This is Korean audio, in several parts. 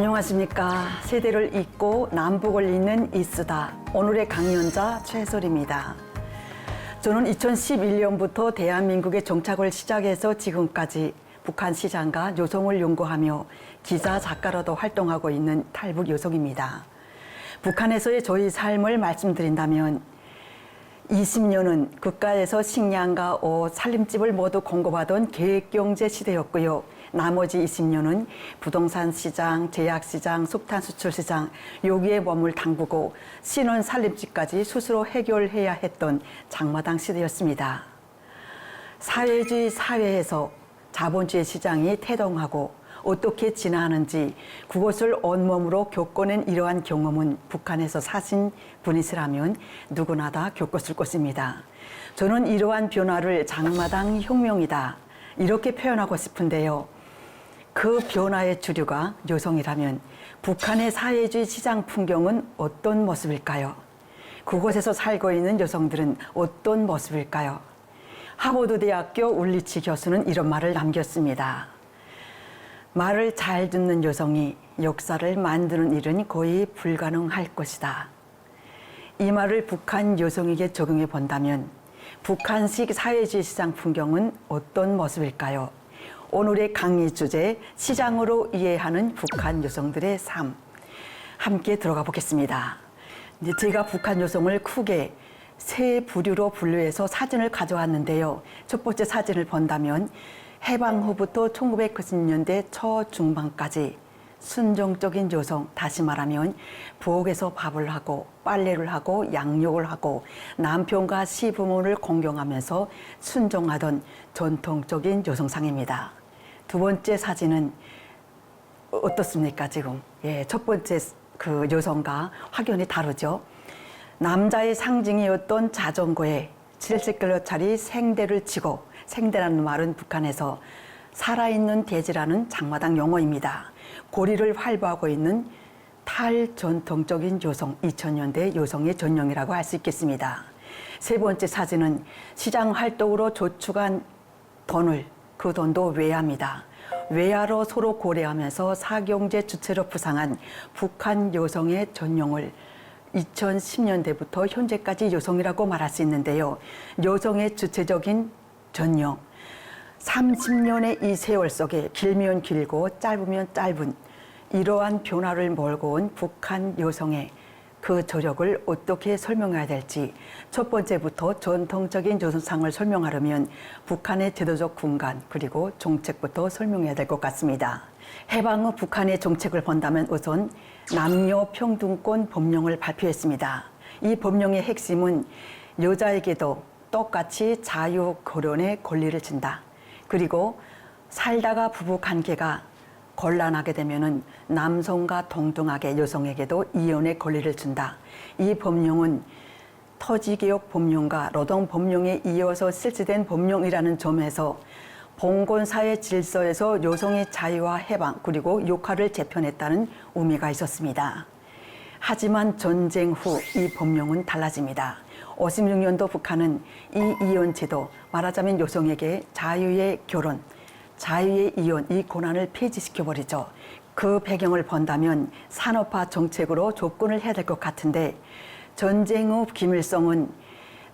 안녕하십니까. 세대를 잇고 남북을 잇는 이쓰다. 오늘의 강연자 최설입니다. 저는 2011년부터 대한민국에 정착을 시작해서 지금까지 북한 시장과 여성을 연구하며 기자, 작가로도 활동하고 있는 탈북 여성입니다. 북한에서의 저희 삶을 말씀드린다면 20년은 국가에서 식량과 옷, 살림집을 모두 공급하던 계획경제 시대였고요. 나머지 20년은 부동산 시장, 제약 시장, 석탄 수출 시장 여기에 몸을 담그고 신혼 살림집까지 스스로 해결해야 했던 장마당 시대였습니다. 사회주의 사회에서 자본주의 시장이 태동하고 어떻게 진화하는지 그것을 온몸으로 겪어낸 이러한 경험은 북한에서 사신 분이시라면 누구나 다 겪었을 것입니다. 저는 이러한 변화를 장마당 혁명이다 이렇게 표현하고 싶은데요. 그 변화의 주류가 여성이라면 북한의 사회주의 시장 풍경은 어떤 모습일까요? 그곳에서 살고 있는 여성들은 어떤 모습일까요? 하버드 대학교 울리치 교수는 이런 말을 남겼습니다. 말을 잘 듣는 여성이 역사를 만드는 일은 거의 불가능할 것이다. 이 말을 북한 여성에게 적용해 본다면 북한식 사회주의 시장 풍경은 어떤 모습일까요? 오늘의 강의 주제, 시장으로 이해하는 북한 여성들의 삶. 함께 들어가 보겠습니다. 제가 북한 여성을 크게 세 부류로 분류해서 사진을 가져왔는데요. 첫 번째 사진을 본다면 해방 후부터 1990년대 초중반까지 순종적인 여성, 다시 말하면 부엌에서 밥을 하고 빨래를 하고 양육을 하고 남편과 시부모를 공경하면서 순종하던 전통적인 여성상입니다. 두 번째 사진은 어떻습니까, 지금? 예, 첫 번째 그 여성과 확연히 다르죠. 남자의 상징이었던 자전거에 70kg짜리 생대를 치고, 생대라는 말은 북한에서 살아있는 대지라는 장마당 용어입니다. 고리를 활보하고 있는 탈전통적인 여성, 2000년대 여성의 전형이라고 할 수 있겠습니다. 세 번째 사진은 시장 활동으로 저축한 돈을, 그 돈도 외화입니다. 외화로 서로 고려하면서 사경제 주체로 부상한 북한 여성의 전형을 2010년대부터 현재까지 여성이라고 말할 수 있는데요. 여성의 주체적인 전형, 30년의 이 세월 속에 길면 길고 짧으면 짧은 이러한 변화를 몰고 온 북한 여성의 그 저력을 어떻게 설명해야 될지 첫 번째부터 전통적인 여성상을 설명하려면 북한의 제도적 군간 그리고 정책부터 설명해야 될 것 같습니다. 해방 후 북한의 정책을 본다면 우선 남녀 평등권 법령을 발표했습니다. 이 법령의 핵심은 여자에게도 똑같이 자유 결혼의 권리를 준다. 그리고 살다가 부부 관계가 곤란하게 되면은 남성과 동등하게 여성에게도 이혼의 권리를 준다. 이 법령은 토지개혁 법령과 노동법령에 이어서 실시된 법령이라는 점에서 봉건사회 질서에서 여성의 자유와 해방 그리고 역할을 재편했다는 의미가 있었습니다. 하지만 전쟁 후 이 법령은 달라집니다. 56년도 북한은 이 이혼제도, 말하자면 여성에게 자유의 결혼, 자유의 이혼, 이 권한을 폐지시켜버리죠. 그 배경을 본다면 산업화 정책으로 접근을 해야 될 것 같은데 전쟁 후 김일성은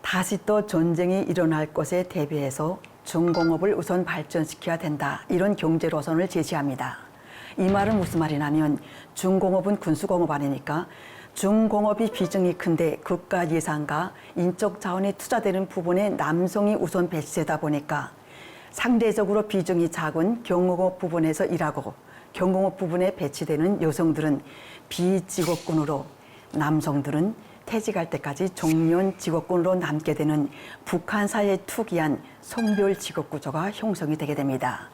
다시 또 전쟁이 일어날 것에 대비해서 중공업을 우선 발전시켜야 된다. 이런 경제 노선을 제시합니다. 이 말은 무슨 말이냐면 중공업은 군수공업 아니니까 중공업이 비중이 큰데 국가 예산과 인적 자원이 투자되는 부분에 남성이 우선 배치되다 보니까 상대적으로 비중이 작은 경공업 부분에서 일하고 경공업 부분에 배치되는 여성들은 비직업군으로 남성들은 퇴직할 때까지 종년 직업군으로 남게 되는 북한 사회에 특이한 성별 직업 구조가 형성이 되게 됩니다.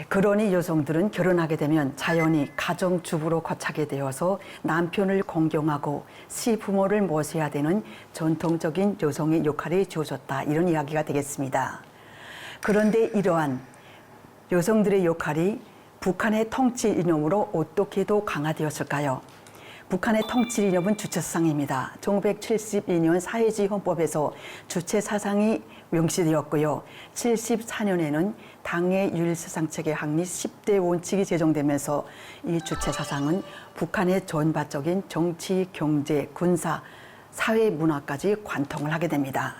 그러니 여성들은 결혼하게 되면 자연히 가정주부로 거차게 되어서 남편을 공경하고 시부모를 모셔야 되는 전통적인 여성의 역할이 주어졌다. 이런 이야기가 되겠습니다. 그런데 이러한 여성들의 역할이 북한의 통치 이념으로 어떻게 더 강화되었을까요? 북한의 통치 이념은 주체사상입니다. 1972년 사회주의 헌법에서 주체사상이 명시되었고요. 74년에는 당의 유일세상체계 항리 10대 원칙이 제정되면서 이 주체 사상은 북한의 전반적인 정치, 경제, 군사, 사회 문화까지 관통을 하게 됩니다.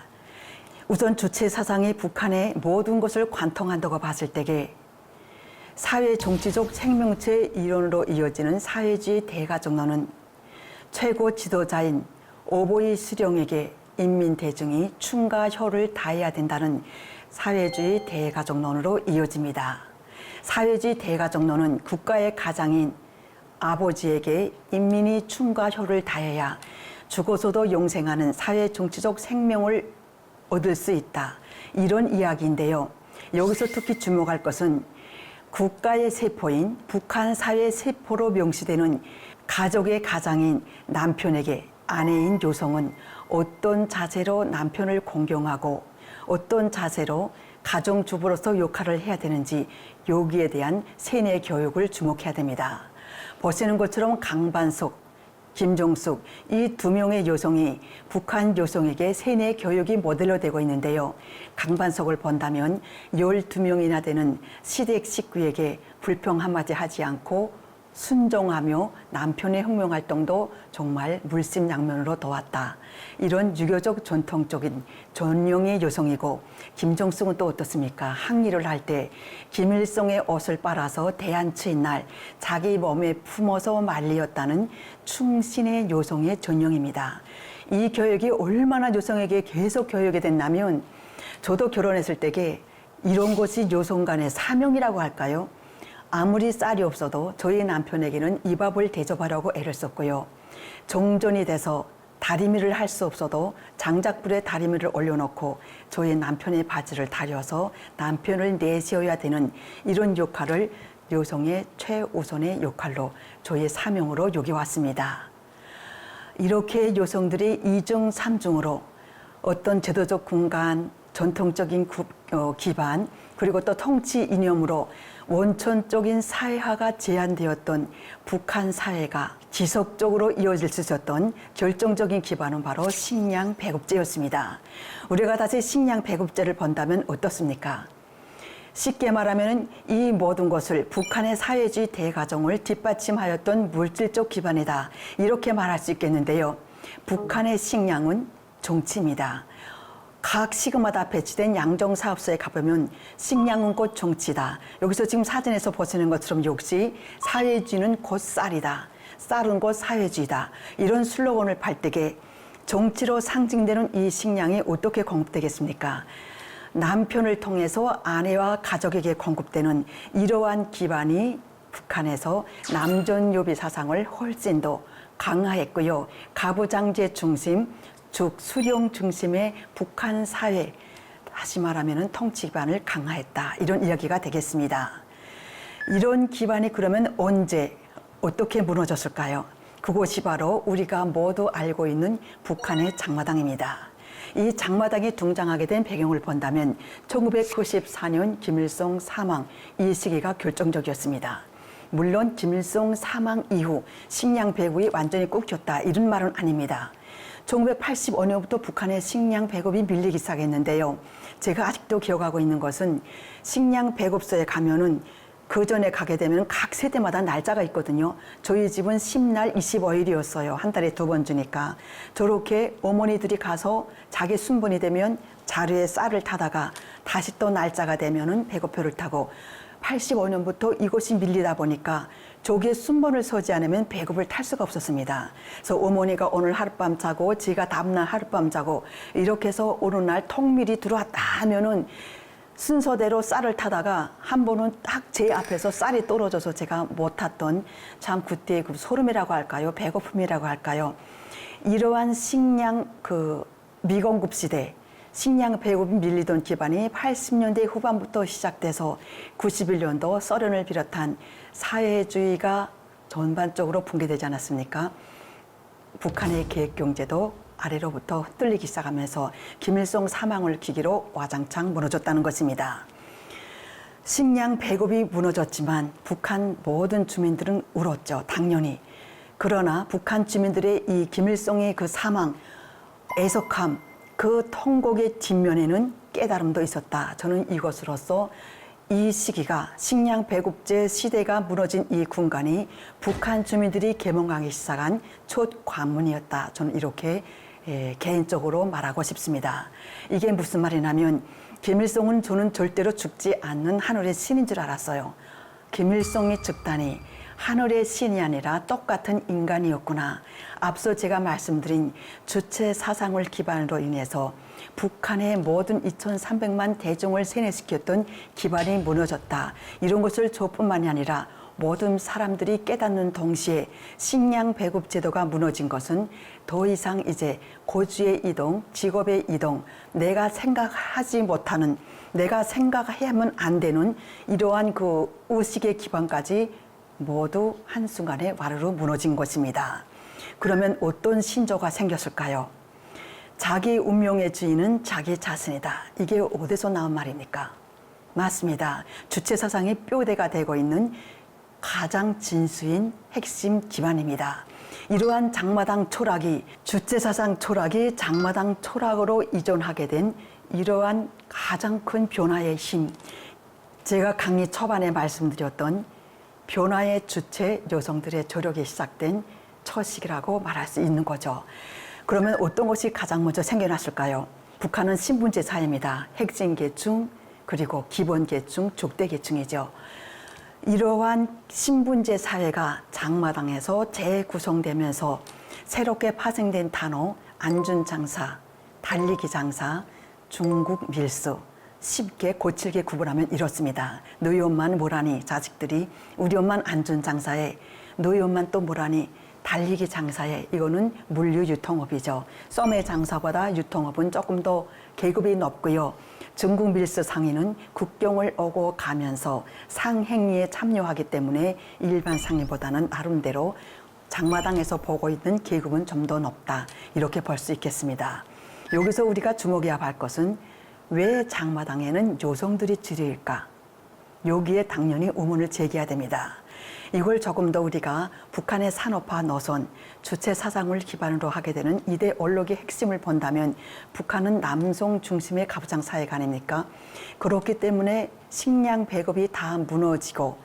우선 주체 사상이 북한의 모든 것을 관통한다고 봤을 때에 사회 정치적 생명체 이론으로 이어지는 사회주의 대가정론은 최고 지도자인 오보이 수령에게 인민 대중이 춤과 효를 다해야 된다는 사회주의 대가정론으로 이어집니다. 사회주의 대가정론은 국가의 가장인 아버지에게 인민이 춤과 효를 다해야 죽어서도 영생하는 사회 정치적 생명을 얻을 수 있다. 이런 이야기인데요. 여기서 특히 주목할 것은 국가의 세포인 북한 사회 세포로 명시되는 가족의 가장인 남편에게 아내인 여성은 어떤 자세로 남편을 공경하고 어떤 자세로 가정주부로서 역할을 해야 되는지 여기에 대한 세뇌 교육을 주목해야 됩니다. 보시는 것처럼 강반석, 김정숙 이 두 명의 여성이 북한 여성에게 세뇌 교육이 모델로 되고 있는데요. 강반석을 본다면 12명이나 되는 시댁 식구에게 불평 한마디 하지 않고 순종하며 남편의 혁명활동도 정말 물심양면으로 도왔다. 이런 유교적 전통적인 전형의 여성이고 김정숙은 또 어떻습니까? 항일을 할 때 김일성의 옷을 빨아서 대한치인 날 자기 몸에 품어서 말리었다는 충신의 여성의 전형입니다. 이 교육이 얼마나 여성에게 계속 교육이 됐냐면 저도 결혼했을 때에 이런 것이 여성 간의 사명이라고 할까요? 아무리 쌀이 없어도 저희 남편에게는 이 밥을 대접하려고 애를 썼고요. 정전이 돼서 다리미를 할 수 없어도 장작불에 다리미를 올려놓고 저희 남편의 바지를 다려서 남편을 내세워야 되는 이런 역할을 여성의 최우선의 역할로 저희의 사명으로 여겨왔습니다. 이렇게 여성들이 이중삼중으로 어떤 제도적 근간, 전통적인 기반, 그리고 또 통치 이념으로 원천적인 사회화가 제한되었던 북한 사회가 지속적으로 이어질 수 있었던 결정적인 기반은 바로 식량 배급제였습니다. 우리가 다시 식량 배급제를 본다면 어떻습니까? 쉽게 말하면 이 모든 것을 북한의 사회주의 대가정을 뒷받침하였던 물질적 기반이다. 이렇게 말할 수 있겠는데요. 북한의 식량은 정치입니다. 각 시그마다 배치된 양정사업소에 가보면 식량은 곧 정치다. 여기서 지금 사진에서 보시는 것처럼 역시 사회주의는 곧 쌀이다. 쌀은 곧 사회주의다. 이런 슬로건을 발되게 정치로 상징되는 이 식량이 어떻게 공급되겠습니까? 남편을 통해서 아내와 가족에게 공급되는 이러한 기반이 북한에서 남존여비 사상을 훨씬 더 강화했고요. 가부장제 중심, 즉 수령 중심의 북한 사회, 다시 말하면 통치 기반을 강화했다. 이런 이야기가 되겠습니다. 이런 기반이 그러면 언제 어떻게 무너졌을까요? 그곳이 바로 우리가 모두 알고 있는 북한의 장마당입니다. 이 장마당이 등장하게 된 배경을 본다면 1994년 김일성 사망, 이 시기가 결정적이었습니다. 물론 김일성 사망 이후 식량 배급이 완전히 끊겼다 이런 말은 아닙니다. 1985년부터 북한의 식량 배급이 밀리기 시작했는데요. 제가 아직도 기억하고 있는 것은 식량 배급소에 가면은 그 전에 가게 되면 각 세대마다 날짜가 있거든요. 저희 집은 10날 25일이었어요. 한 달에 2번 주니까. 저렇게 어머니들이 가서 자기 순번이 되면 자루에 쌀을 타다가 다시 또 날짜가 되면은 배급표를 타고 85년부터 이것이 밀리다 보니까 저기에 순번을 서지 않으면 배급을 탈 수가 없었습니다. 그래서 어머니가 오늘 하룻밤 자고 지가 다음날 하룻밤 자고 이렇게 해서 어느 날 통밀이 들어왔다 하면은 순서대로 쌀을 타다가 한 번은 딱 제 앞에서 쌀이 떨어져서 제가 못 탔던 참 그때의 그 소름이라고 할까요? 배고픔이라고 할까요? 이러한 식량 미공급 시대, 식량 배급이 밀리던 기반이 80년대 후반부터 시작돼서 91년도 소련을 비롯한 사회주의가 전반적으로 붕괴되지 않았습니까? 북한의 계획경제도 아래로부터 흔들리기 시작하면서 김일성 사망을 계기로 와장창 무너졌다는 것입니다. 식량 배급이 무너졌지만 북한 모든 주민들은 울었죠. 당연히. 그러나 북한 주민들의 이 김일성의 그 사망, 애석함, 그 통곡의 뒷면에는 깨달음도 있었다. 저는 이것으로서 이 시기가 식량 배급제 시대가 무너진 이 군간이 북한 주민들이 개몽하기 시작한 첫 관문이었다. 저는 이렇게 개인적으로 말하고 싶습니다. 이게 무슨 말이냐면 김일성은 저는 절대로 죽지 않는 하늘의 신인 줄 알았어요. 김일성이 죽다니 하늘의 신이 아니라 똑같은 인간이었구나. 앞서 제가 말씀드린 주체 사상을 기반으로 인해서 북한의 모든 2,300만 대중을 세뇌시켰던 기반이 무너졌다. 이런 것을 저뿐만이 아니라 모든 사람들이 깨닫는 동시에 식량 배급 제도가 무너진 것은 더 이상 이제 고주의 이동, 직업의 이동, 내가 생각하지 못하는, 내가 생각하면 안 되는 이러한 그 의식의 기반까지 모두 한순간에 와르르 무너진 것입니다. 그러면 어떤 신조가 생겼을까요? 자기 운명의 주인은 자기 자신이다. 이게 어디서 나온 말입니까? 맞습니다. 주체 사상이 뼈대가 되고 있는 가장 진수인 핵심 기반입니다. 이러한 장마당 초락이, 주체 사상 초락이 장마당 초락으로 이전하게 된 이러한 가장 큰 변화의 힘, 제가 강의 초반에 말씀드렸던 변화의 주체 여성들의 조력이 시작된 첫 시기라고 말할 수 있는 거죠. 그러면 어떤 것이 가장 먼저 생겨났을까요? 북한은 신분제 사회입니다. 핵심계층, 그리고 기본계층, 족대계층이죠. 이러한 신분제 사회가 장마당에서 재구성되면서 새롭게 파생된 단어, 안준장사, 달리기 장사, 중국 밀수, 쉽게 고칠게 구분하면 이렇습니다. 너희 엄마는 뭐라니 자식들이, 우리 엄마는 안전장사에, 너희 엄마는 또 뭐라니 달리기 장사에. 이거는 물류 유통업이죠. 썸의 장사보다 유통업은 조금 더 계급이 높고요. 중국 밀수 상인은 국경을 오고 가면서 상행위에 참여하기 때문에 일반 상인보다는 나름대로 장마당에서 보고 있는 계급은 좀 더 높다. 이렇게 볼 수 있겠습니다. 여기서 우리가 주목해야 할 것은 왜 장마당에는 여성들이 지류일까? 여기에 당연히 의문을 제기해야 됩니다. 이걸 조금 더 우리가 북한의 산업화 노선, 주체 사상을 기반으로 하게 되는 이데올로기 핵심을 본다면 북한은 남성 중심의 가부장 사회가 아닙니까? 그렇기 때문에 식량 배급이 다 무너지고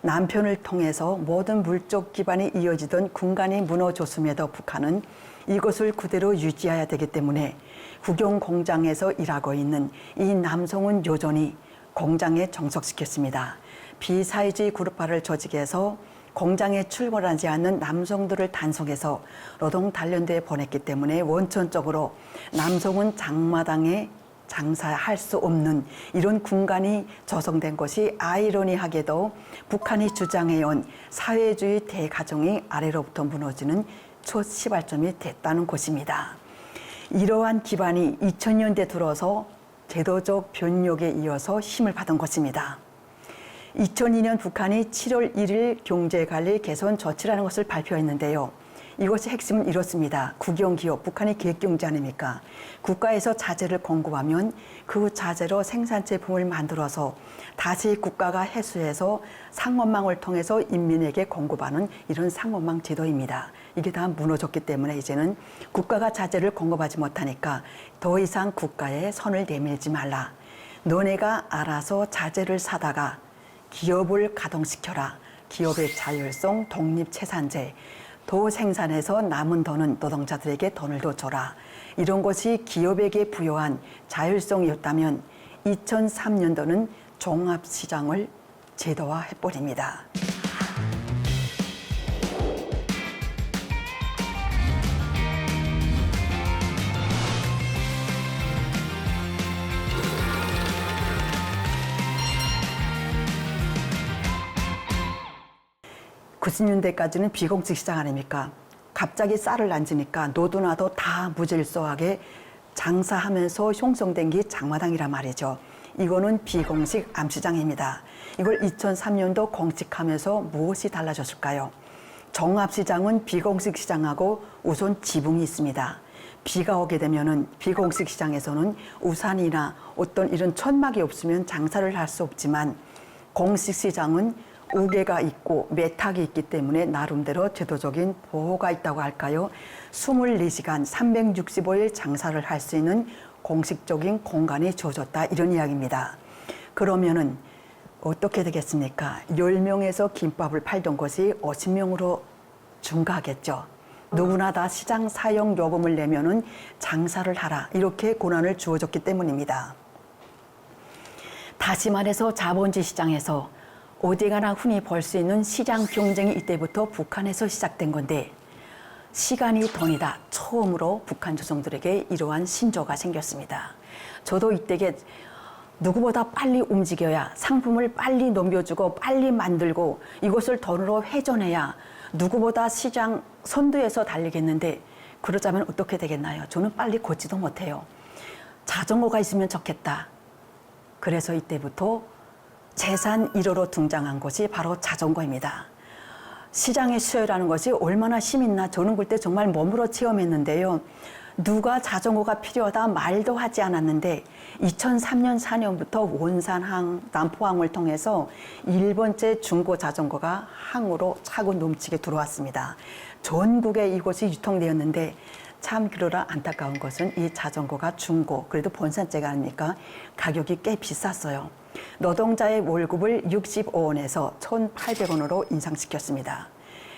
남편을 통해서 모든 물적 기반이 이어지던 군간이 무너졌음에도 북한은 이것을 그대로 유지해야 되기 때문에 국영 공장에서 일하고 있는 이 남성은 여전히 공장에 정석시켰습니다. 비사회주의 그룹화를 조직해서 공장에 출근하지 않는 남성들을 단속해서 노동 단련대에 보냈기 때문에 원천적으로 남성은 장마당에 장사할 수 없는 이런 군간이 조성된 것이 아이러니하게도 북한이 주장해온 사회주의 대가정이 아래로부터 무너지는 첫 시발점이 됐다는 것입니다. 이러한 기반이 2000년대 들어서 제도적 변력에 이어서 힘을 받은 것입니다. 2002년 북한이 7월 1일 경제관리 개선 조치라는 것을 발표했는데요. 이것의 핵심은 이렇습니다. 국영기업, 북한이 기획경제 아닙니까? 국가에서 자재를 공급하면 그 자재로 생산 제품을 만들어서 다시 국가가 회수해서 상업망을 통해서 인민에게 공급하는 이런 상업망 제도입니다. 이게 다 무너졌기 때문에 이제는 국가가 자재를 공급하지 못하니까 더 이상 국가에 손을 내밀지 말라. 너네가 알아서 자재를 사다가 기업을 가동시켜라. 기업의 자율성, 독립채산제, 더 생산해서 남은 돈은 노동자들에게 돈을 더 줘라. 이런 것이 기업에게 부여한 자율성이었다면 2003년도는 종합시장을 제도화해버립니다. (90년대까지는) 비공식 시장 아닙니까? 갑자기 쌀을 얹으니까 너도나도 다 무질서하게 장사하면서 형성된 게 장마당이란 말이죠. 이거는 비공식 암시장입니다. 이걸 2003년도 공식하면서 무엇이 달라졌을까요? 종합시장은 비공식 시장하고 우선 지붕이 있습니다. 비가 오게 되면은 비공식 시장에서는 우산이나 어떤 이런 천막이 없으면 장사를 할 수 없지만 공식 시장은 우계가 있고 매탁이 있기 때문에 나름대로 제도적인 보호가 있다고 할까요? 24시간 365일 장사를 할 수 있는 공식적인 공간이 주어졌다 이런 이야기입니다. 그러면은 어떻게 되겠습니까? 10명에서 김밥을 팔던 것이 50명으로 증가하겠죠. 누구나 다 시장 사용 요금을 내면은 장사를 하라 이렇게 권한을 주어졌기 때문입니다. 다시 말해서 자본주의 시장에서 어디가나 흔히 볼 수 있는 시장 경쟁이 이때부터 북한에서 시작된 건데 시간이 돈이다. 처음으로 북한 조선들에게 이러한 신조가 생겼습니다. 저도 이때에 누구보다 빨리 움직여야 상품을 빨리 넘겨주고 빨리 만들고 이것을 돈으로 회전해야 누구보다 시장 선두에서 달리겠는데 그러자면 어떻게 되겠나요? 저는 빨리 걷지도 못해요. 자전거가 있으면 좋겠다. 그래서 이때부터 재산 1호로 등장한 것이 바로 자전거입니다. 시장의 수요라는 것이 얼마나 힘 있나 저는 그때 정말 몸으로 체험했는데요. 누가 자전거가 필요하다 말도 하지 않았는데 2003년 4년부터 원산항 남포항을 통해서 1번째 중고 자전거가 항으로 차고 넘치게 들어왔습니다. 전국에 이곳이 유통되었는데 참 그러나 안타까운 것은 이 자전거가 중고 그래도 본산제가 아닙니까? 가격이 꽤 비쌌어요. 노동자의 월급을 65원에서 1,800원으로 인상시켰습니다.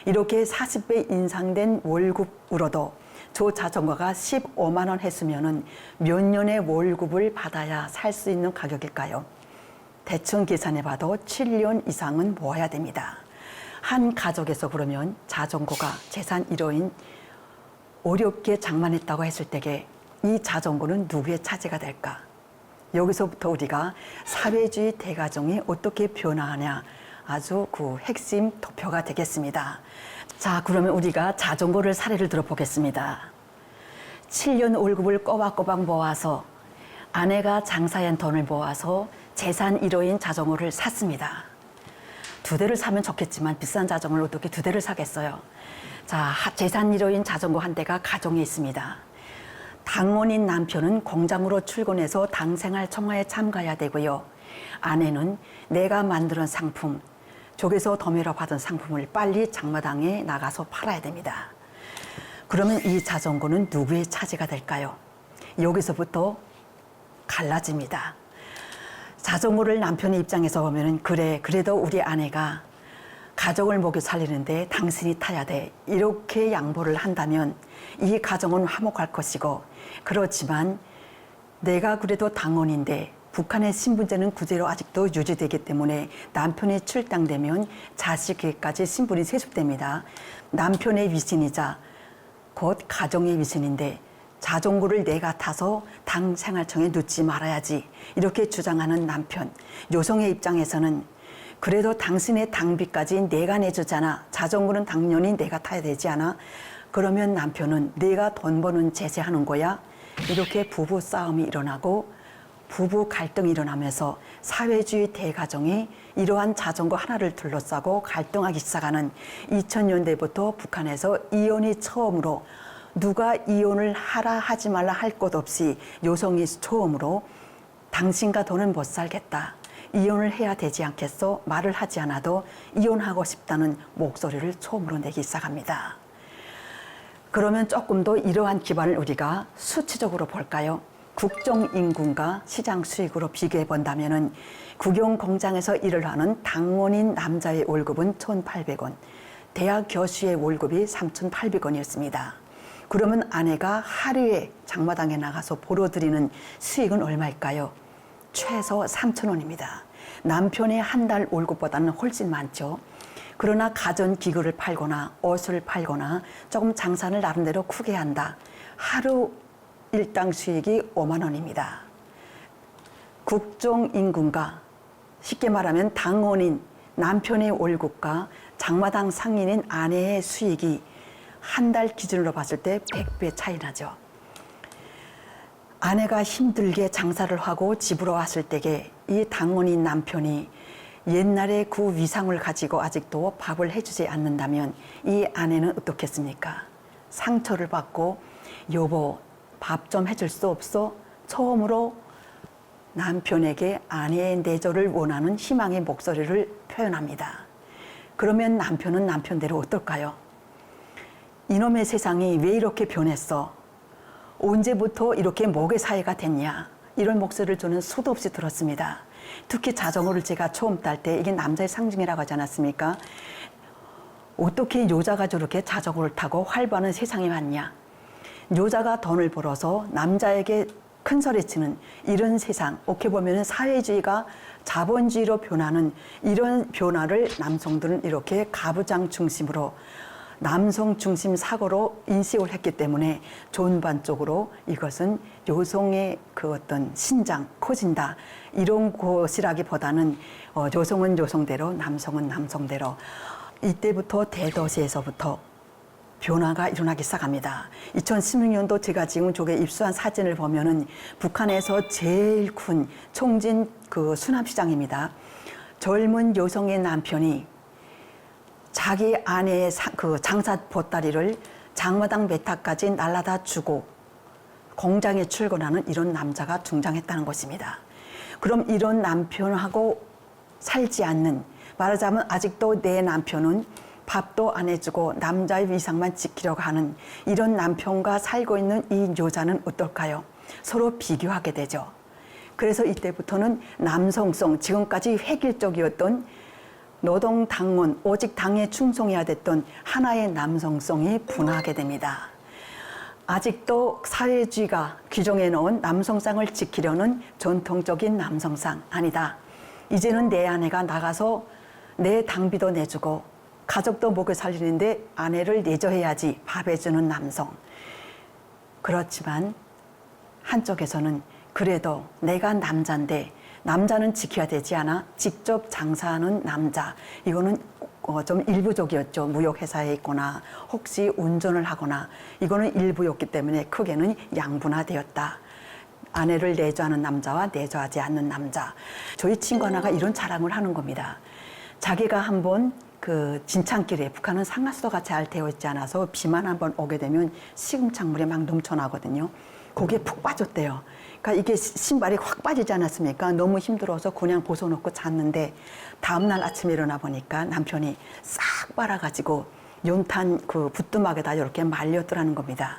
이렇게 40배 인상된 월급으로도 저 자전거가 15만 원 했으면은 몇 년의 월급을 받아야 살 수 있는 가격일까요? 대충 계산해봐도 7년 이상은 모아야 됩니다. 한 가족에서 그러면 자전거가 재산 1호인 어렵게 장만했다고 했을 때에 이 자전거는 누구의 차지가 될까? 여기서부터 우리가 사회주의 대가정이 어떻게 변화하냐 아주 그 핵심 도표가 되겠습니다. 자, 그러면 우리가 자전거를 사례를 들어보겠습니다. 7년 월급을 꼬박꼬박 모아서 아내가 장사한 돈을 모아서 재산 1호인 자전거를 샀습니다. 2대를 사면 좋겠지만 비싼 자전거를 어떻게 2대를 사겠어요? 자, 재산 1호인 자전거 한 대가 가정에 있습니다. 당원인 남편은 공장으로 출근해서 당생활 청화에 참가해야 되고요. 아내는 내가 만드는 상품, 저기서 도매로 받은 상품을 빨리 장마당에 나가서 팔아야 됩니다. 그러면 이 자전거는 누구의 차지가 될까요? 여기서부터 갈라집니다. 자전거를 남편의 입장에서 보면은 그래도 우리 아내가 가족을 먹여 살리는데 당신이 타야 돼. 이렇게 양보를 한다면 이 가정은 화목할 것이고 그렇지만 내가 그래도 당원인데 북한의 신분제는 그대로 아직도 유지되기 때문에 남편이 출당되면 자식에게까지 신분이 세습됩니다. 남편의 위신이자 곧 가정의 위신인데 자전거를 내가 타서 당 생활청에 넣지 말아야지 이렇게 주장하는 남편. 여성의 입장에서는 그래도 당신의 당비까지 내가 내주잖아. 자전거는 당연히 내가 타야 되지 않아? 그러면 남편은 내가 돈 버는 제세하는 거야? 이렇게 부부 싸움이 일어나고 부부 갈등이 일어나면서 사회주의 대가정이 이러한 자전거 하나를 둘러싸고 갈등하기 시작하는 2000년대부터 북한에서 이혼이 처음으로 누가 이혼을 하라 하지 말라 할 것 없이 여성이 처음으로 당신과 더는 못 살겠다. 이혼을 해야 되지 않겠어? 말을 하지 않아도 이혼하고 싶다는 목소리를 처음으로 내기 시작합니다. 그러면 조금 더 이러한 기반을 우리가 수치적으로 볼까요? 국정인근과 시장 수익으로 비교해 본다면은 국영 공장에서 일을 하는 당원인 남자의 월급은 1,800원, 대학 교수의 월급이 3,800원이었습니다. 그러면 아내가 하루에 장마당에 나가서 벌어들이는 수익은 얼마일까요? 최소 3,000원입니다. 남편의 한 달 월급보다는 훨씬 많죠. 그러나 가전기구를 팔거나 옷을 팔거나 조금 장사를 나름대로 크게 한다. 하루 일당 수익이 5만 원입니다. 국정임금과 쉽게 말하면 당원인 남편의 월급과 장마당 상인인 아내의 수익이 한 달 기준으로 봤을 때 100배 차이 나죠. 아내가 힘들게 장사를 하고 집으로 왔을 때에 이 당원인 남편이 옛날에 그 위상을 가지고 아직도 밥을 해주지 않는다면 이 아내는 어떻겠습니까? 상처를 받고 여보 밥 좀 해줄 수 없어? 처음으로 남편에게 아내의 내조를 원하는 희망의 목소리를 표현합니다. 그러면 남편은 남편대로 어떨까요? 이놈의 세상이 왜 이렇게 변했어? 언제부터 이렇게 목의 사이가 됐냐? 이런 목소리를 저는 수도 없이 들었습니다. 특히 자전거를 제가 처음 딸 때 이게 남자의 상징이라고 하지 않았습니까? 어떻게 여자가 저렇게 자전거를 타고 활보하는 세상이 왔냐? 여자가 돈을 벌어서 남자에게 큰 소리치는 이런 세상, 어떻게 보면 사회주의가 자본주의로 변하는 이런 변화를 남성들은 이렇게 가부장 중심으로 남성 중심 사고로 인식을 했기 때문에 전반적으로 이것은 여성의 그 어떤 신장 커진다 이런 것이라기보다는 여성은 여성대로 남성은 남성대로 이때부터 대도시에서부터 변화가 일어나기 시작합니다. 2016년도 제가 지금 저게 입수한 사진을 보면은 북한에서 제일 큰 총진 그 수납시장입니다. 젊은 여성의 남편이 자기 아내의 그 장사 보따리를 장마당 메타까지 날라다 주고 공장에 출근하는 이런 남자가 등장했다는 것입니다. 그럼 이런 남편하고 살지 않는, 말하자면 아직도 내 남편은 밥도 안 해주고 남자의 위상만 지키려고 하는 이런 남편과 살고 있는 이 여자는 어떨까요? 서로 비교하게 되죠. 그래서 이때부터는 남성성, 지금까지 획일적이었던 노동당원, 오직 당에 충성해야 됐던 하나의 남성성이 분화하게 됩니다. 아직도 사회주의가 규정해 놓은 남성상을 지키려는 전통적인 남성상 아니다. 이제는 내 아내가 나가서 내 당비도 내주고 가족도 먹여 살리는데 아내를 내조해야지 밥 해주는 남성. 그렇지만 한쪽에서는 그래도 내가 남자인데 남자는 지켜야 되지 않아? 직접 장사하는 남자. 이거는 좀 일부족이었죠. 무역회사에 있거나 혹시 운전을 하거나 이거는 일부였기 때문에 크게는 양분화되었다. 아내를 내조하는 남자와 내조하지 않는 남자. 저희 친구 하나가 이런 자랑을 하는 겁니다. 자기가 한번 그 진창길에 북한은 상하수도가 잘 되어 있지 않아서 비만 한번 오게 되면 시금창물이 막 넘쳐나거든요. 거기에 푹 빠졌대요. 그러니까 이게 신발이 확 빠지지 않았습니까? 너무 힘들어서 그냥 벗어놓고 잤는데 다음날 아침에 일어나 보니까 남편이 싹 빨아가지고 연탄 그 부뚜막에다 이렇게 말렸더라는 겁니다.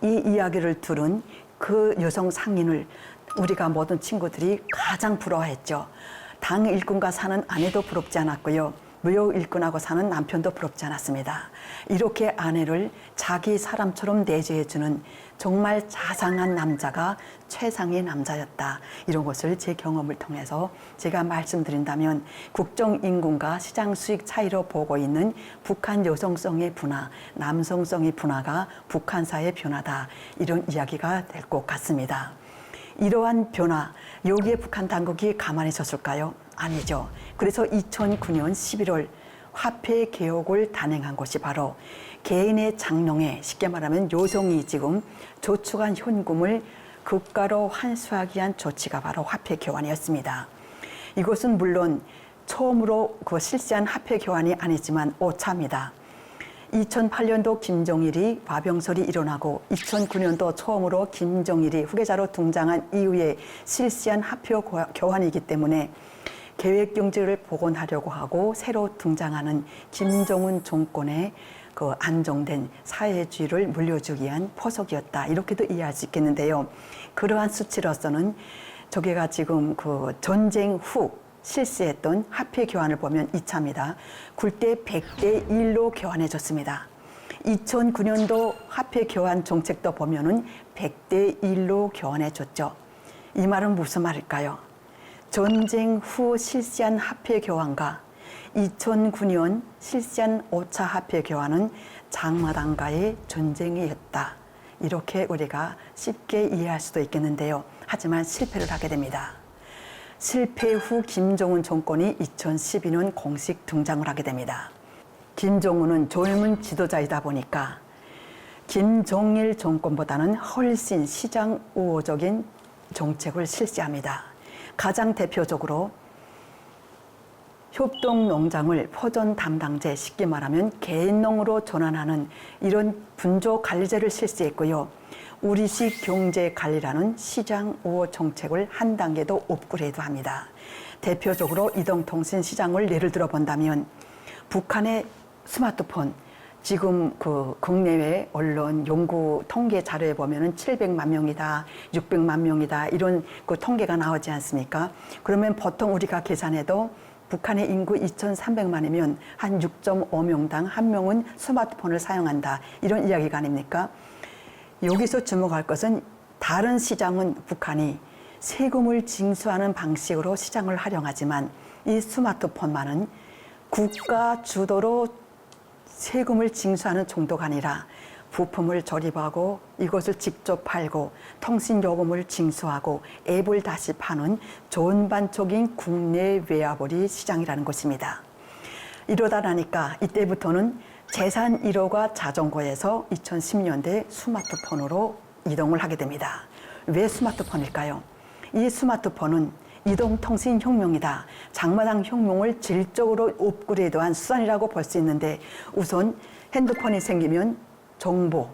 이 이야기를 들은 그 여성 상인을 우리가 모든 친구들이 가장 부러워했죠. 당 일꾼과 사는 아내도 부럽지 않았고요. 무역 일꾼하고 사는 남편도 부럽지 않았습니다. 이렇게 아내를 자기 사람처럼 내조해주는 정말 자상한 남자가 최상의 남자였다. 이런 것을 제 경험을 통해서 제가 말씀드린다면 국정인구과 시장 수익 차이로 보고 있는 북한 여성성의 분화, 남성성의 분화가 북한 사회의 변화다. 이런 이야기가 될 것 같습니다. 이러한 변화, 여기에 북한 당국이 가만히 있었을까요? 아니죠. 그래서 2009년 11월 화폐 개혁을 단행한 것이 바로 개인의 장롱에 쉽게 말하면 여성이 지금 저축한 현금을 국가로 환수하기 위한 조치가 바로 화폐 교환이었습니다. 이것은 물론 처음으로 그 실시한 화폐 교환이 아니지만 5차입니다. 2008년도 김정일이 와병설이 일어나고 2009년도 처음으로 김정일이 후계자로 등장한 이후에 실시한 화폐 교환이기 때문에 계획경제를 복원하려고 하고 새로 등장하는 김정은 정권의 그 안정된 사회주의를 물려주기 위한 포석이었다. 이렇게도 이해할 수 있겠는데요. 그러한 수치로서는 저게가 지금 그 전쟁 후 실시했던 화폐 교환을 보면 2차입니다. 굴대 100대 1로 교환해줬습니다. 2009년도 화폐 교환 정책도 보면은 100대 1로 교환해줬죠. 이 말은 무슨 말일까요? 전쟁 후 실시한 화폐 교환과 2009년 실시한 5차 화폐 교환은 장마당과의 전쟁이었다. 이렇게 우리가 쉽게 이해할 수도 있겠는데요. 하지만 실패를 하게 됩니다. 실패 후 김정은 정권이 2012년 공식 등장을 하게 됩니다. 김정은은 젊은 지도자이다 보니까 김정일 정권보다는 훨씬 시장 우호적인 정책을 실시합니다. 가장 대표적으로 협동농장을 포전 담당제, 쉽게 말하면 개인농으로 전환하는 이런 분조 관리제를 실시했고요. 우리식 경제관리라는 시장 우호 정책을 한 단계 더 업그레이드합니다. 대표적으로 이동통신 시장을 예를 들어 본다면 북한의 스마트폰 지금 그 국내외 언론 연구 통계 자료에 보면은 700만 명이다, 600만 명이다 이런 그 통계가 나오지 않습니까? 그러면 보통 우리가 계산해도 북한의 인구 2,300만이면 한 6.5명당 한 명은 스마트폰을 사용한다 이런 이야기가 아닙니까? 여기서 주목할 것은 다른 시장은 북한이 세금을 징수하는 방식으로 시장을 활용하지만 이 스마트폰만은 국가 주도로 세금을 징수하는 정도가 아니라 부품을 조립하고 이것을 직접 팔고 통신요금을 징수하고 앱을 다시 파는 전반적인 국내 외화벌이 시장이라는 것입니다. 이러다 나니까 이때부터는 재산 1호가 자전거에서 2010년대 스마트폰으로 이동을 하게 됩니다. 왜 스마트폰일까요? 이 스마트폰은 이동통신 혁명이다. 장마당 혁명을 질적으로 업그레이드한 수단이라고 볼 수 있는데 우선 핸드폰이 생기면 정보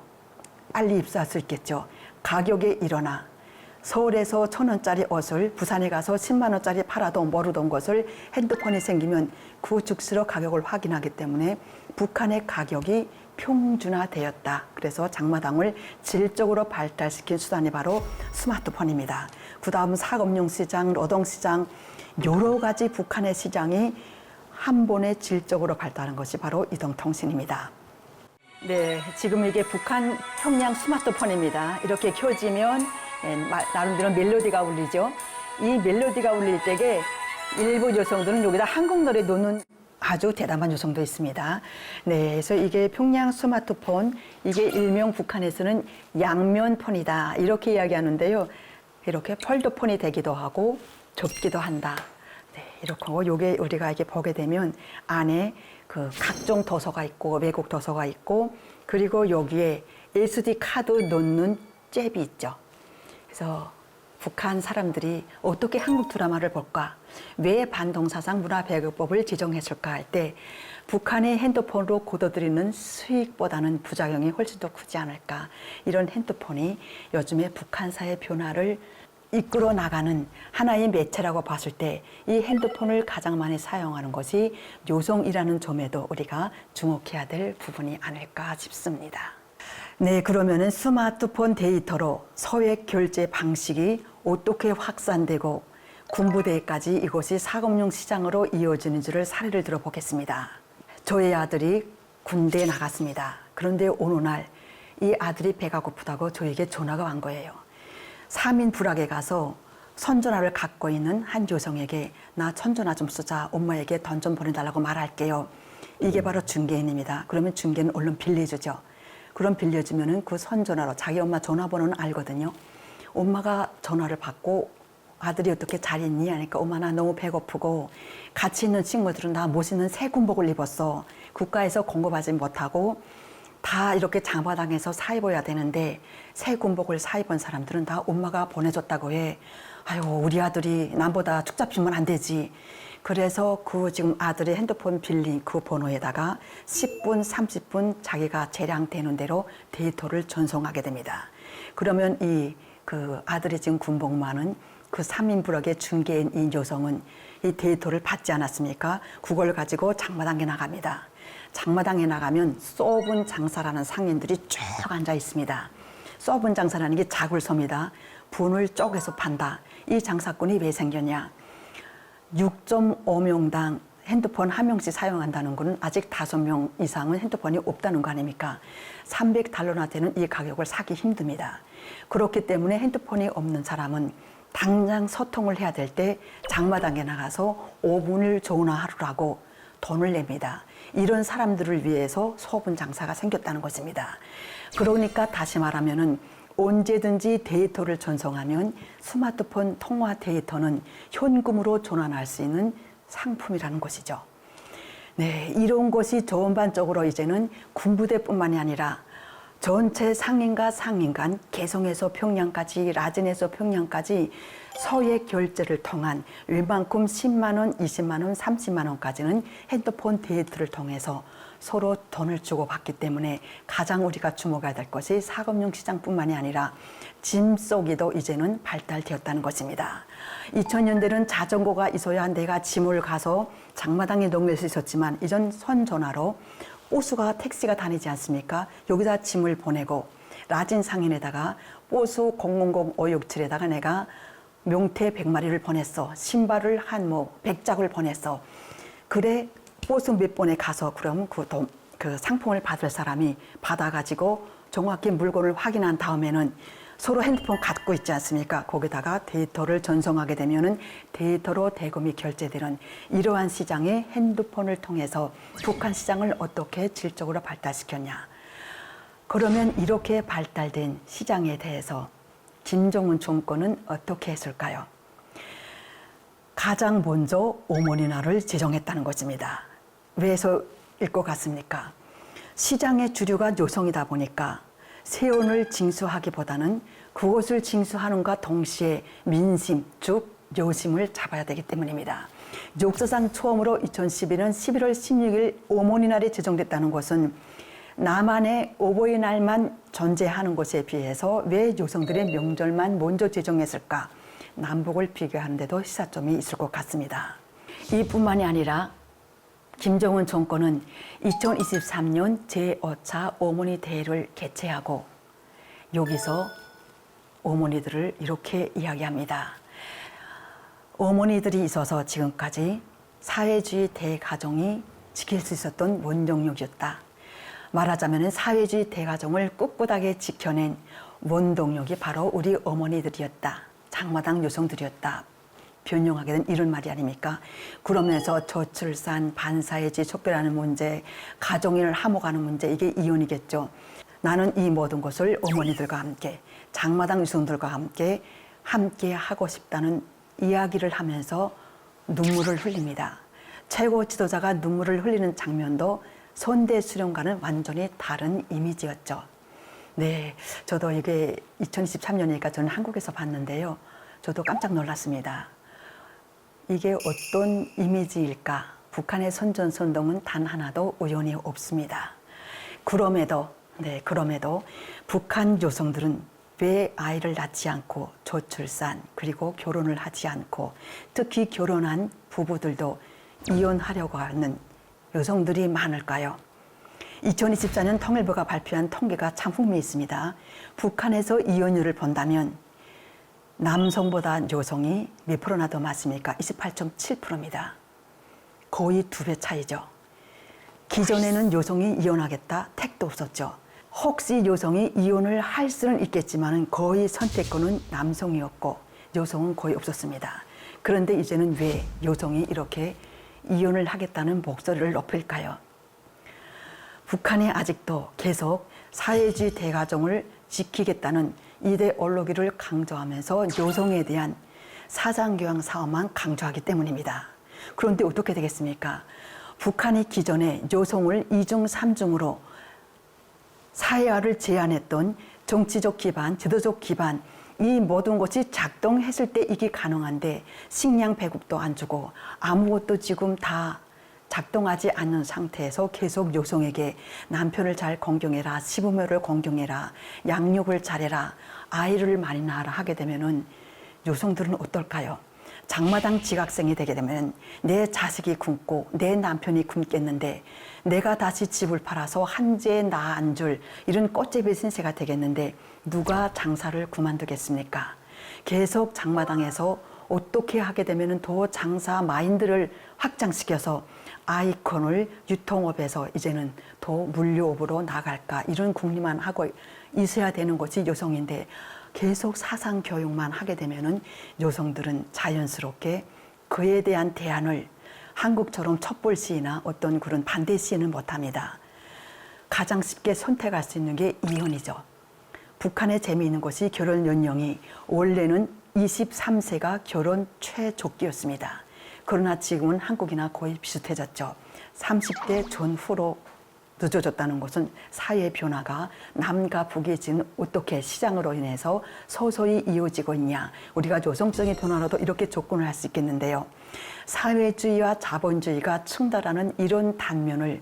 빨리 입수할 수 있겠죠. 가격에 일어나 서울에서 1,000원짜리 옷을 부산에 가서 10만 원짜리 팔아도 모르던 것을 핸드폰이 생기면 그 즉시로 가격을 확인하기 때문에 북한의 가격이 평준화되었다. 그래서 장마당을 질적으로 발달시킨 수단이 바로 스마트폰입니다. 그 다음 사금융시장, 노동시장 여러 가지 북한의 시장이 한 번에 질적으로 발달한 것이 바로 이동통신입니다. 네, 지금 이게 북한 평양 스마트폰입니다. 이렇게 켜지면 나름대로 멜로디가 울리죠. 이 멜로디가 울릴 때에 일부 여성들은 여기다 한국 노래 넣는 아주 대담한 여성도 있습니다. 네, 그래서 이게 평양 스마트폰, 이게 일명 북한에서는 양면폰이다 이렇게 이야기하는데요. 이렇게 폴더폰이 되기도 하고 접기도 한다. 네, 이렇게 하고 요게 우리가 이렇게 보게 되면 안에 그 각종 도서가 있고 외국 도서가 있고 그리고 여기에 SD 카드 넣는 잽이 있죠. 그래서 북한 사람들이 어떻게 한국 드라마를 볼까? 왜 반동사상 문화배급법을 지정했을까 할 때 북한의 핸드폰으로 거둬들이는 수익보다는 부작용이 훨씬 더 크지 않을까. 이런 핸드폰이 요즘에 북한 사회 변화를 이끌어 나가는 하나의 매체라고 봤을 때 이 핸드폰을 가장 많이 사용하는 것이 여성이라는 점에도 우리가 주목해야 될 부분이 아닐까 싶습니다. 네, 그러면은 스마트폰 데이터로 소액 결제 방식이 어떻게 확산되고 군부대까지 이것이 사금융 시장으로 이어지는지를 사례를 들어보겠습니다. 저희 아들이 군대에 나갔습니다. 그런데 어느 날 이 아들이 배가 고프다고 저에게 전화가 온 거예요. 3인 불악에 가서 선전화를 갖고 있는 한 여성에게 나 선전화 좀 쓰자, 엄마에게 돈 좀 보내달라고 말할게요. 이게 바로 중개인입니다. 그러면 중개는 얼른 빌려주죠. 그럼 빌려주면은 그 선전화로 자기 엄마 전화번호는 알거든요. 엄마가 전화를 받고 아들이 어떻게 잘 있니? 하니까 엄마 나 너무 배고프고 같이 있는 친구들은 다 멋있는 새 군복을 입었어. 국가에서 공급하지 못하고 다 이렇게 장마당에서 사 입어야 되는데 새 군복을 사 입은 사람들은 다 엄마가 보내줬다고 해. 아유 우리 아들이 남보다 축 잡히면 안 되지. 그래서 그 지금 아들의 핸드폰 빌린 그 번호에다가 10분, 30분 자기가 재량되는 대로 데이터를 전송하게 됩니다. 그러면 이 그 아들이 지금 군복만은 그 3인 불악의 중개인 이 여성은 이 데이터를 받지 않았습니까? 그걸 가지고 장마당에 나갑니다. 장마당에 나가면 쏘분 장사라는 상인들이 쭉 앉아 있습니다. 쏘분 장사라는 게 자굴섬이다. 분을 쪼개서 판다. 이 장사꾼이 왜 생겼냐? 6.5명당 핸드폰 한 명씩 사용한다는 것은 아직 5명 이상은 핸드폰이 없다는 거 아닙니까? 300달러나 되는 이 가격을 사기 힘듭니다. 그렇기 때문에 핸드폰이 없는 사람은 당장 소통을 해야 될 때 장마당에 나가서 5분을 전화하라고 돈을 냅니다. 이런 사람들을 위해서 소분 장사가 생겼다는 것입니다. 그러니까 다시 말하면은 언제든지 데이터를 전송하면 스마트폰 통화 데이터는 현금으로 전환할 수 있는 상품이라는 것이죠. 네, 이런 것이 전반적으로 이제는 군부대뿐만이 아니라 전체 상인과 상인 간 개성에서 평양까지 라진에서 평양까지 소액 결제를 통한 웬만큼 10만 원, 20만 원, 30만 원까지는 핸드폰 데이터를 통해서 서로 돈을 주고 받기 때문에 가장 우리가 주목해야 될 것이 사금융 시장뿐만이 아니라 짐 쏘기도 이제는 발달되었다는 것입니다. 2000년대는 자전거가 있어야 내가 짐을 가서 장마당에 넘길 수 있었지만 이전 선전화로 버스가 택시가 다니지 않습니까? 여기다 짐을 보내고 라진 상인에다가 버스 000567에다가 내가 명태 100마리를 보냈어. 신발을 한 100짝을 보냈어. 그래 버스 몇 번에 가서 그럼 그 상품을 받을 사람이 받아가지고 정확히 물건을 확인한 다음에는 서로 핸드폰 갖고 있지 않습니까? 거기다가 데이터를 전송하게 되면은 데이터로 대금이 결제되는 이러한 시장이 핸드폰을 통해서 북한 시장을 어떻게 질적으로 발달시켰냐. 그러면 이렇게 발달된 시장에 대해서 김정은 정권은 어떻게 했을까요? 가장 먼저 어머니날을 제정했다는 것입니다. 왜서일 것 같습니까? 시장의 주류가 여성이다 보니까 세원을 징수하기보다는 그것을 징수하는가 동시에 민심, 즉 여심을 잡아야 되기 때문입니다. 역사상 처음으로 2012년 11월 16일 어머니날이 제정됐다는 것은 남한의 어버이날만 존재하는 것에 비해서 왜 여성들의 명절만 먼저 제정했을까? 남북을 비교하는 데도 시사점이 있을 것 같습니다. 이뿐만이 아니라 김정은 정권은 2023년 제5차 어머니 대회를 개최하고 여기서 어머니들을 이렇게 이야기합니다. 어머니들이 있어서 지금까지 사회주의 대가정이 지킬 수 있었던 원동력이었다. 말하자면 사회주의 대가정을 꿋꿋하게 지켜낸 원동력이 바로 우리 어머니들이었다. 장마당 여성들이었다. 변형하게 된 이런 말이 아닙니까? 그러면서 저출산, 반사회주의 촉결하는 문제, 가정인을 함호하는 문제, 이게 이혼이겠죠. 나는 이 모든 것을 어머니들과 함께, 장마당 여성들과 함께 하고 싶다는 이야기를 하면서 눈물을 흘립니다. 최고 지도자가 눈물을 흘리는 장면도 선대 수령과는 완전히 다른 이미지였죠. 네, 저도 이게 2023년이니까 저는 한국에서 봤는데요. 저도 깜짝 놀랐습니다. 이게 어떤 이미지일까? 북한의 선전선동은 단 하나도 우연이 없습니다. 그럼에도 북한 여성들은 왜 아이를 낳지 않고 저출산 그리고 결혼을 하지 않고 특히 결혼한 부부들도 이혼하려고 하는 여성들이 많을까요? 2024년 통일부가 발표한 통계가 참 흥미있습니다. 북한에서 이혼율을 본다면 남성보다 여성이 몇 프로나 더 많습니까? 28.7%입니다. 거의 2배 차이죠. 기존에는 여성이 이혼하겠다 택도 없었죠. 혹시 여성이 이혼을 할 수는 있겠지만 거의 선택권은 남성이었고 여성은 거의 없었습니다. 그런데 이제는 왜 여성이 이렇게 이혼을 하겠다는 목소리를 높일까요? 북한이 아직도 계속 사회주의 대가정을 지키겠다는 이데올로기를 강조하면서 여성에 대한 사장교양 사업만 강조하기 때문입니다. 그런데 어떻게 되겠습니까? 북한이 기존에 여성을 2중, 3중으로 사회화를 제한했던 정치적 기반, 지도적 기반 이 모든 것이 작동했을 때 이게 가능한데 식량 배급도 안 주고 아무것도 지금 다 작동하지 않는 상태에서 계속 여성에게 남편을 잘 공경해라, 시부모를 공경해라, 양육을 잘해라, 아이를 많이 낳아라 하게 되면은 여성들은 어떨까요? 장마당 지각생이 되게 되면 내 자식이 굶고 내 남편이 굶겠는데 내가 다시 집을 팔아서 한채 나 안 줄 이런 꽃제비 신세가 되겠는데 누가 장사를 그만두겠습니까? 계속 장마당에서 어떻게 하게 되면 더 장사 마인드를 확장시켜서 아이콘을 유통업에서 이제는 더 물류업으로 나갈까 이런 궁리만 하고 있어야 되는 것이 여성인데 계속 사상 교육만 하게 되면은 여성들은 자연스럽게 그에 대한 대안을 한국처럼 촛불 시위나 어떤 그런 반대 시위는 못합니다. 가장 쉽게 선택할 수 있는 게 이혼이죠. 북한에 재미있는 것이 결혼 연령이 원래는 23세가 결혼 최적기였습니다. 그러나 지금은 한국이나 거의 비슷해졌죠. 30대 전후로 늦어졌다는 것은 사회 변화가 남과 북이 지금 어떻게 시장으로 인해서 서서히 이어지고 있냐. 우리가 여성적인 변화로도 이렇게 접근을 할 수 있겠는데요. 사회주의와 자본주의가 충돌하는 이런 단면을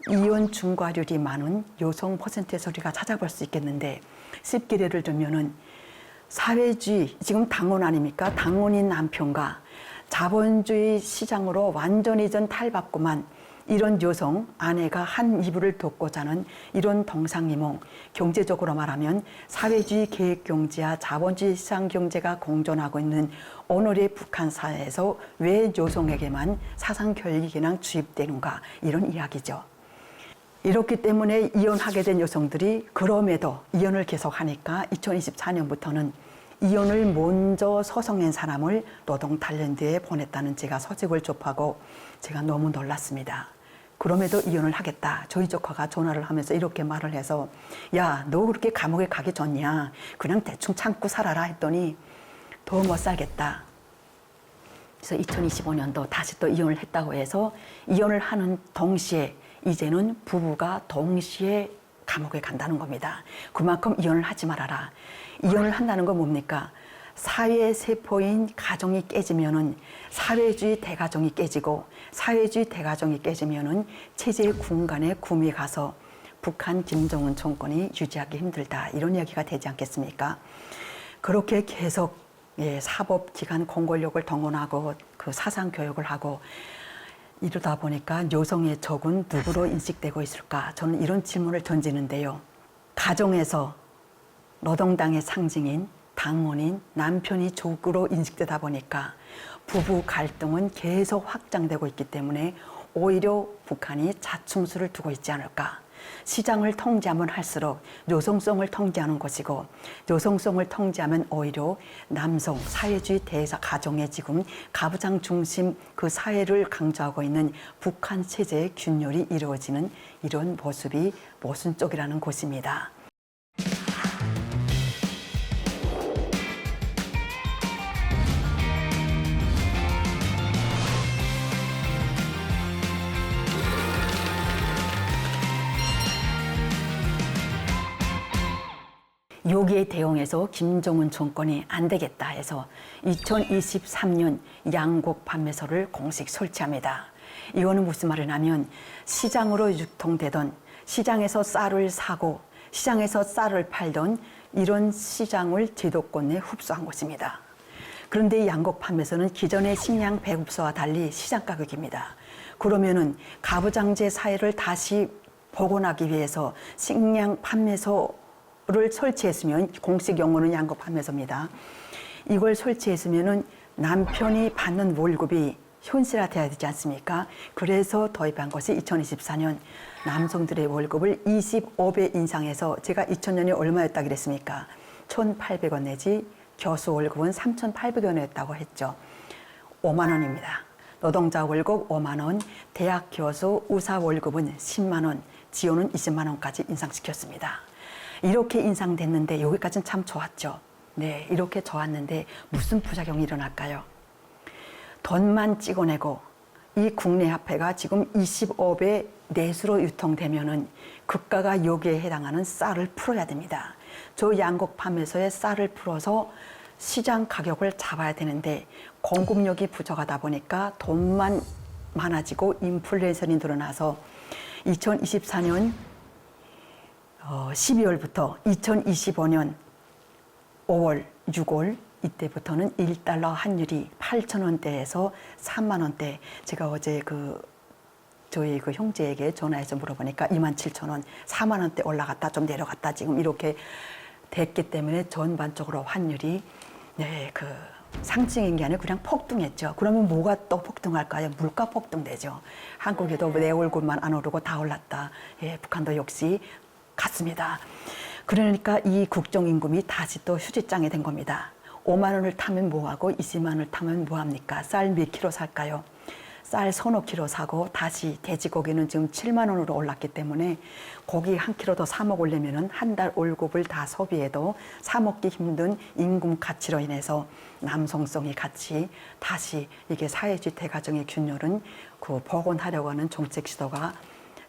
이혼 중과율이 많은 여성 퍼센트의 소리가 찾아볼 수 있겠는데 쉽게 예를 들면은 사회주의, 지금 당원 아닙니까? 당원인 남편과 자본주의 시장으로 완전히 탈바꿈한 이런 여성, 아내가 한 이불을 덮고 자는 이런 동상이몽, 경제적으로 말하면 사회주의 계획경제와 자본주의 시장경제가 공존하고 있는 오늘의 북한 사회에서 왜 여성에게만 사상교육이 그냥 주입되는가, 이런 이야기죠. 이렇기 때문에 이혼하게 된 여성들이 그럼에도 이혼을 계속하니까 2024년부터는 이혼을 먼저 소송낸 사람을 노동탈렌트에 보냈다는 제가 소식을 접하고 제가 너무 놀랐습니다. 그럼에도 이혼을 하겠다. 저희 조카가 전화를 하면서 이렇게 말을 해서 야, 너 그렇게 감옥에 가기 좋냐. 그냥 대충 참고 살아라 했더니 더 못 살겠다. 그래서 2025년도 다시 또 이혼을 했다고 해서 이혼을 하는 동시에 이제는 부부가 동시에 감옥에 간다는 겁니다. 그만큼 이혼을 하지 말아라. 이혼을 한다는 건 뭡니까? 사회 세포인 가정이 깨지면은 사회주의 대가정이 깨지고 사회주의 대가정이 깨지면은 체제의 군간에 구미 가서 북한 김정은 정권이 유지하기 힘들다. 이런 이야기가 되지 않겠습니까? 그렇게 계속 사법기관 공권력을 동원하고 그 사상 교육을 하고 이러다 보니까 여성의 적은 누구로 인식되고 있을까? 저는 이런 질문을 던지는데요. 가정에서 노동당의 상징인 당원인 남편이 적으로 인식되다 보니까 부부 갈등은 계속 확장되고 있기 때문에 오히려 북한이 자충수를 두고 있지 않을까. 시장을 통제하면 할수록 여성성을 통제하는 것이고 여성성을 통제하면 오히려 남성 사회주의 대사 가정의 지금 가부장 중심 그 사회를 강조하고 있는 북한 체제의 균열이 이루어지는 이런 모습이 모순적이라는 것입니다. 여기에 대응해서 김정은 정권이 안 되겠다 해서 2023년 양곡 판매소를 공식 설치합니다. 이거는 무슨 말이냐면 시장으로 유통되던 시장에서 쌀을 사고 시장에서 쌀을 팔던 이런 시장을 제도권에 흡수한 것입니다. 그런데 이 양곡 판매소는 기존의 식량 배급소와 달리 시장 가격입니다. 그러면은 가부장제 사회를 다시 복원하기 위해서 식량 판매소 를 설치했으면 공식 용어는 양곡 판매소입니다. 이걸 설치했으면은 남편이 받는 월급이 현실화돼야 되지 않습니까? 그래서 도입한 것이 2024년 남성들의 월급을 25배 인상해서 제가 2000년에 얼마였다 그랬습니까? 1,800원 내지 교수 월급은 3,800원이었다고 했죠. 5만 원입니다. 노동자 월급 5만 원, 대학 교수 의사 월급은 10만 원, 지원은 20만 원까지 인상시켰습니다. 이렇게 인상됐는데 여기까지는 참 좋았죠. 네, 이렇게 좋았는데 무슨 부작용이 일어날까요? 돈만 찍어내고 이 국내 화폐가 지금 25배 내수로 유통되면은 국가가 여기에 해당하는 쌀을 풀어야 됩니다. 저 양곡 판매소에 쌀을 풀어서 시장 가격을 잡아야 되는데 공급력이 부족하다 보니까 돈만 많아지고 인플레이션이 늘어나서 2024년 12월부터 2025년 5월, 6월 이때부터는 1달러 환율이 8,000원대에서 3만 원대. 제가 어제 저희 형제에게 전화해서 물어보니까 27,000원, 4만 원대 올라갔다 좀 내려갔다 지금 이렇게 됐기 때문에 전반적으로 환율이 상승인 게 아니라 그냥 폭등했죠. 그러면 뭐가 또 폭등할까요? 물가 폭등되죠. 한국에도 내 얼굴만 안 오르고 다 올랐다. 북한도 역시 같습니다. 그러니까 이 국정임금이 다시 또 휴지장이 된 겁니다. 5만 원을 타면 뭐하고 20만 원을 타면 뭐합니까? 쌀 몇 킬로 살까요? 쌀 서너 킬로 사고 다시 돼지고기는 지금 7만 원으로 올랐기 때문에 고기 한 킬로 더 사 먹으려면 한 달 월급을 다 소비해도 사 먹기 힘든 임금 가치로 인해서 남성성이 같이 다시 이게 사회주의 대가정의 균열은 복원하려고 하는 정책 시도가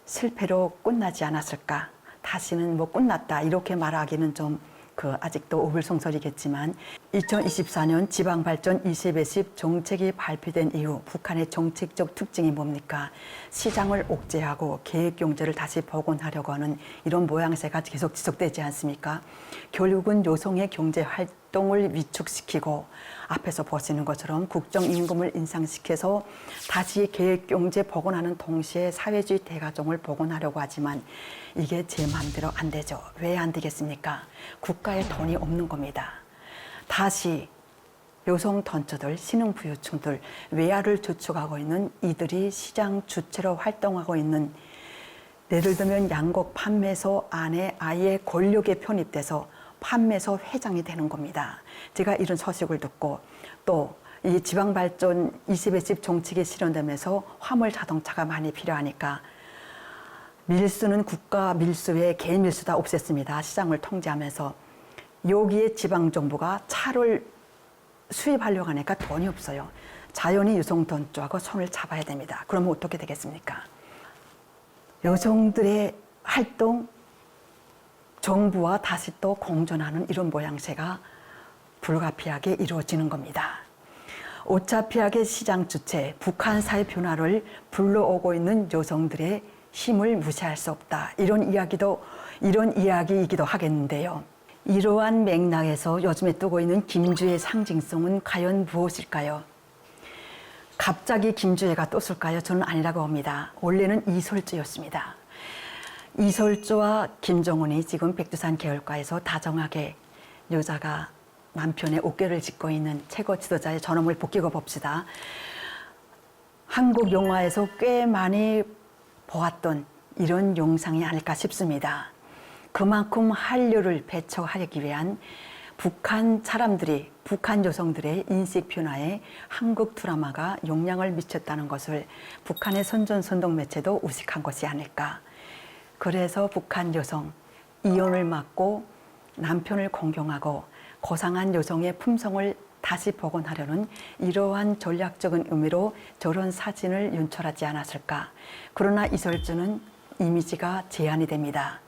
실패로 끝나지 않았을까? 다시는 끝났다 이렇게 말하기는 좀 아직도 오불성설이겠지만 2024년 지방발전 2020 정책이 발표된 이후 북한의 정책적 특징이 뭡니까? 시장을 옥죄하고 계획경제를 다시 복원하려고 하는 이런 모양새가 계속 지속되지 않습니까? 결국은 요성의 경제활동을 위축시키고 앞에서 보시는 것처럼 국정임금을 인상시켜서 다시 계획경제 복원하는 동시에 사회주의 대가정을 복원하려고 하지만 이게 제 마음대로 안 되죠. 왜 안 되겠습니까? 국가에 돈이 없는 겁니다. 다시 요성 던처들, 신흥부유층들, 외야를 주축하고 있는 이들이 시장 주체로 활동하고 있는, 예를 들면 양곡 판매소 안에 아예 권력에 편입돼서 판매소 회장이 되는 겁니다. 제가 이런 소식을 듣고 또 이 지방발전 2020 정책이 실현되면서 화물 자동차가 많이 필요하니까 밀수는 국가 밀수에 개인 밀수 다 없앴습니다. 시장을 통제하면서. 여기에 지방정부가 차를 수입하려고 하니까 돈이 없어요. 자연히 유성던조하고 손을 잡아야 됩니다. 그러면 어떻게 되겠습니까? 여성들의 활동, 정부와 다시 또 공존하는 이런 모양새가 불가피하게 이루어지는 겁니다. 오차피하게 시장 주체, 북한 사회 변화를 불러오고 있는 여성들의 힘을 무시할 수 없다. 이런 이야기이기도 하겠는데요. 이러한 맥락에서 요즘에 뜨고 있는 김주의 상징성은 과연 무엇일까요? 갑자기 김주혜가 떴을까요? 저는 아니라고 봅니다. 원래는 이설주였습니다. 이설주와 김정은이 지금 백두산 계열과에서 다정하게 여자가 남편의 어깨를 짚고 있는 최고 지도자의 저놈을 벗기고 봅시다. 한국 영화에서 꽤 많이 보았던 이런 영상이 아닐까 싶습니다. 그만큼 한류를 배척하기 위한 북한 사람들이, 북한 여성들의 인식 변화에 한국 드라마가 영향을 미쳤다는 것을 북한의 선전선동 매체도 의식한 것이 아닐까. 그래서 북한 여성, 이혼을 막고 남편을 공경하고 고상한 여성의 품성을 다시 복원하려는 이러한 전략적인 의미로 저런 사진을 연출하지 않았을까. 그러나 이설주는 이미지가 제한이 됩니다.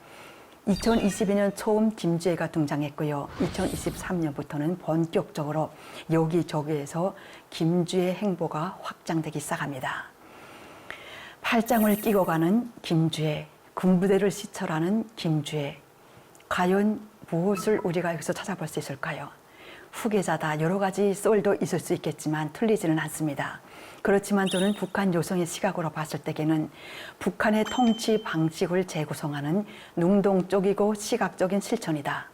2022년 처음 김주혜가 등장했고요. 2023년부터는 본격적으로 여기저기에서 김주혜 행보가 확장되기 시작합니다. 팔짱을 끼고 가는 김주혜, 군부대를 시철하는 김주혜. 과연 무엇을 우리가 여기서 찾아볼 수 있을까요? 후계자다. 여러 가지 썰도 있을 수 있겠지만 틀리지는 않습니다. 그렇지만 저는 북한 여성의 시각으로 봤을 때에는 북한의 통치 방식을 재구성하는 능동적이고 시각적인 실천이다.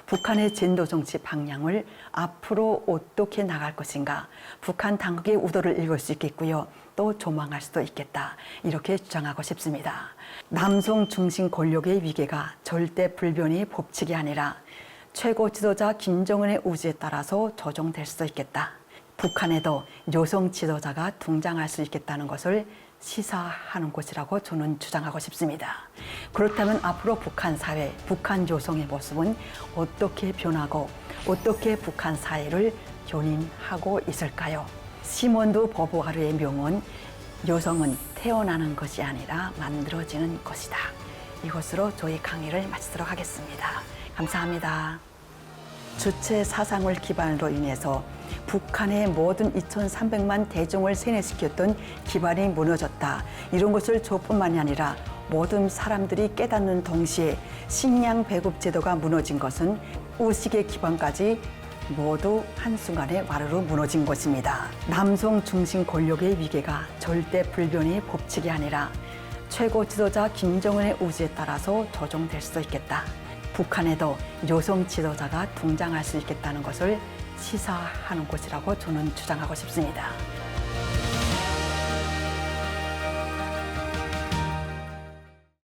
북한의 진도 정치 방향을 앞으로 어떻게 나갈 것인가. 북한 당국의 의도를 읽을 수 있겠고요. 또 조망할 수도 있겠다. 이렇게 주장하고 싶습니다. 남성 중심 권력의 위계가 절대 불변의 법칙이 아니라 최고 지도자 김정은의 의지에 따라서 조정될 수도 있겠다. 북한에도 여성 지도자가 등장할 수 있겠다는 것을 시사하는 것이라고 저는 주장하고 싶습니다. 그렇다면 앞으로 북한 사회, 북한 여성의 모습은 어떻게 변하고 어떻게 북한 사회를 견인하고 있을까요? 시몬드 보부아르의 명언, 여성은 태어나는 것이 아니라 만들어지는 것이다. 이것으로 저희 강의를 마치도록 하겠습니다. 감사합니다. 주체 사상을 기반으로 인해서 북한의 모든 2,300만 대중을 세뇌시켰던 기반이 무너졌다. 이런 것을 저뿐만이 아니라 모든 사람들이 깨닫는 동시에 식량 배급 제도가 무너진 것은 의식의 기반까지 모두 한순간에 와르르 무너진 것입니다. 남성 중심 권력의 위계가 절대 불변의 법칙이 아니라 최고 지도자 김정은의 의지에 따라서 조정될 수도 있겠다. 북한에도 여성 지도자가 등장할 수 있겠다는 것을 시사하는 것이라고 저는 주장하고 싶습니다.